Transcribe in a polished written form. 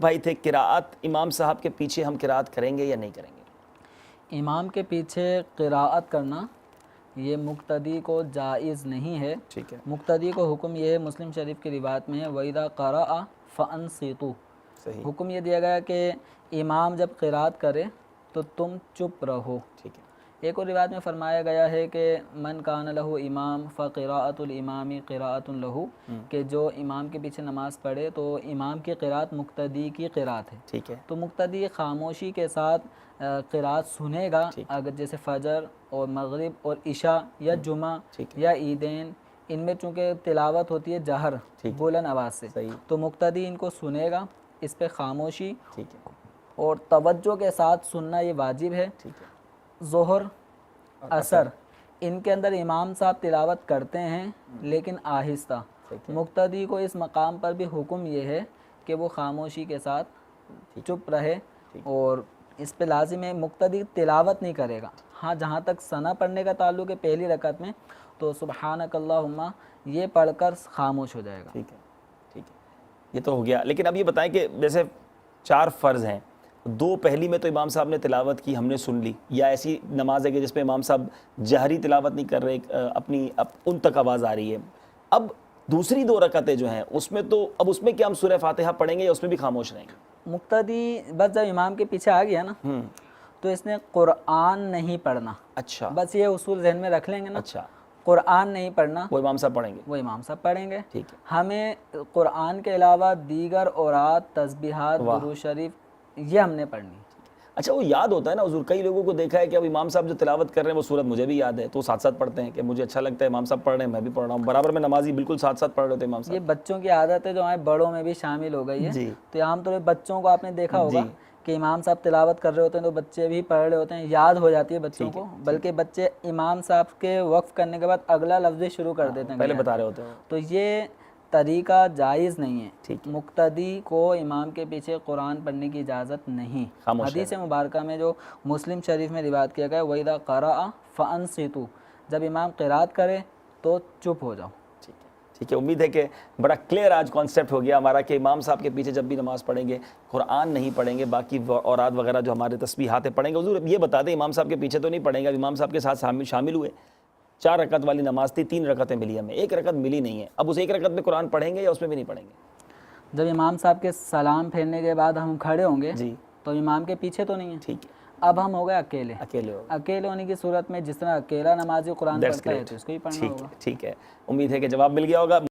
بھائی تھے قراءت امام صاحب کے پیچھے ہم قراءت کریں گے یا نہیں کریں گے؟ امام کے پیچھے قراءت کرنا یہ مقتدی کو جائز نہیں ہے. ٹھیک ہے. مقتدی کو حکم یہ ہے، مسلم شریف کی روایت میں ہے وَإِذَا قَرَأَ فَأَنصِتُوا. صحیح. حکم یہ دیا گیا کہ امام جب قراءت کرے تو تم چپ رہو. ٹھیک ہے. ایک اور روایت میں فرمایا گیا ہے کہ من کان لہ امام فقراءۃ الامام قراءۃ لہ، کہ جو امام کے پیچھے نماز پڑھے تو امام کی قراءت مقتدی کی قراءت ہے. ٹھیک ہے. تو مقتدی خاموشی کے ساتھ قراءت سنے گا. اگر جیسے فجر اور مغرب اور عشاء یا جمعہ یا عیدین، ان میں چونکہ تلاوت ہوتی ہے جہر بلند آواز سے، تو مقتدی ان کو سنے گا. اس پہ خاموشی اور توجہ کے ساتھ سننا یہ واجب ہے. ظہر عصر ان کے اندر امام صاحب تلاوت کرتے ہیں لیکن آہستہ. مقتدی کو اس مقام پر بھی حکم یہ ہے کہ وہ خاموشی کے ساتھ چپ رہے، اور اس پہ لازم ہے مقتدی تلاوت نہیں کرے گا. ہاں جہاں تک ثنا پڑھنے کا تعلق ہے پہلی رکعت میں، تو سبحانک اللہم یہ پڑھ کر خاموش ہو جائے گا. ٹھیک ہے. ٹھیک ہے، یہ تو ہو گیا. لیکن اب یہ بتائیں کہ جیسے 4 فرض ہیں، 2 پہلی میں تو امام صاحب نے تلاوت کی، ہم نے سن لی، یا ایسی نماز ہے کہ جس پہ امام صاحب جہری تلاوت نہیں کر رہے، اپنی ان تک آواز آ رہی ہے. اب دوسری 2 رکعتیں جو ہیں اس میں تو اب اس میں کیا ہم سورہ فاتحہ پڑھیں گے یا اس میں بھی خاموش رہیں گے؟ مقتدی بس جب امام کے پیچھے آ گیا نا تو اس نے قرآن نہیں پڑھنا. اچھا. بس یہ اصول ذہن میں رکھ لیں گے نا. اچھا. قرآن نہیں پڑھنا، وہ امام صاحب پڑھیں گے. وہ امام صاحب پڑھیں گے. ٹھیک ہے. ہمیں قرآن کے علاوہ دیگر اورات، تسبیحات، درود شریف یہ ہم نے پڑھنی. اچھا، وہ یاد ہوتا ہے نا حضور، کئی لوگوں کو دیکھا ہے کہ اب امام صاحب جو تلاوت کر رہے ہیں وہ سورت مجھے بھی یاد ہے، تو وہ ساتھ ساتھ پڑھتے ہیں کہ مجھے اچھا لگتا ہے امام صاحب پڑھ رہے ہیں میں بھی پڑھ رہا ہوں، برابر میں نمازی بالکل ساتھ ساتھ پڑھ رہے ہوتے ہیں امام صاحب. یہ بچوں کی عادت ہے جو ہمارے بڑوں میں بھی شامل ہو گئی ہے. تو عام طور پہ بچوں کو آپ نے دیکھا ہوگا کہ امام صاحب تلاوت کر رہے ہوتے ہیں تو بچے بھی پڑھ رہے ہوتے ہیں، یاد ہو جاتی ہے بچوں کو، بلکہ بچے امام صاحب کے وقف کرنے کے بعد اگلا لفظ شروع کر دیتے ہیں، پہلے بتا رہے ہوتے ہیں. تو یہ طریقہ جائز نہیں ہے. مقتدی کو امام کے پیچھے قرآن پڑھنے کی اجازت نہیں. حدیث مبارکہ میں جو مسلم شریف میں روایت کیا گیا وَإِذَا قَرَأَ فَأَنصِتُوا، جب امام قرات کرے تو چپ ہو جاؤ. ٹھیک ہے. امید ہے کہ بڑا کلیئر آج کانسیپٹ ہو گیا ہمارا کہ امام صاحب کے پیچھے جب بھی نماز پڑھیں گے قرآن نہیں پڑھیں گے، باقی اوراد وغیرہ جو ہمارے تسبیحات پڑھیں گے. حضور یہ بتا دیں امام صاحب کے پیچھے تو نہیں پڑھیں گے، امام صاحب کے ساتھ شامل ہوئے، 4 رکعت والی نماز تھی، 3 رکعتیں ملی ہمیں، 1 رکعت ملی نہیں ہے، اب اس 1 رکعت میں قرآن پڑھیں گے یا اس میں بھی نہیں پڑھیں گے؟ جب امام صاحب کے سلام پھیرنے کے بعد ہم کھڑے ہوں گے تو امام کے پیچھے تو نہیں ہے. ٹھیک ہے. اب ہم ہو گئے اکیلے ہونے کی صورت میں جس طرح اکیلا نمازی قرآن پڑھتا ہے تو اس کو ہی پڑھنا ہوگا. ٹھیک ہے. امید ہے کہ جواب مل گیا ہوگا.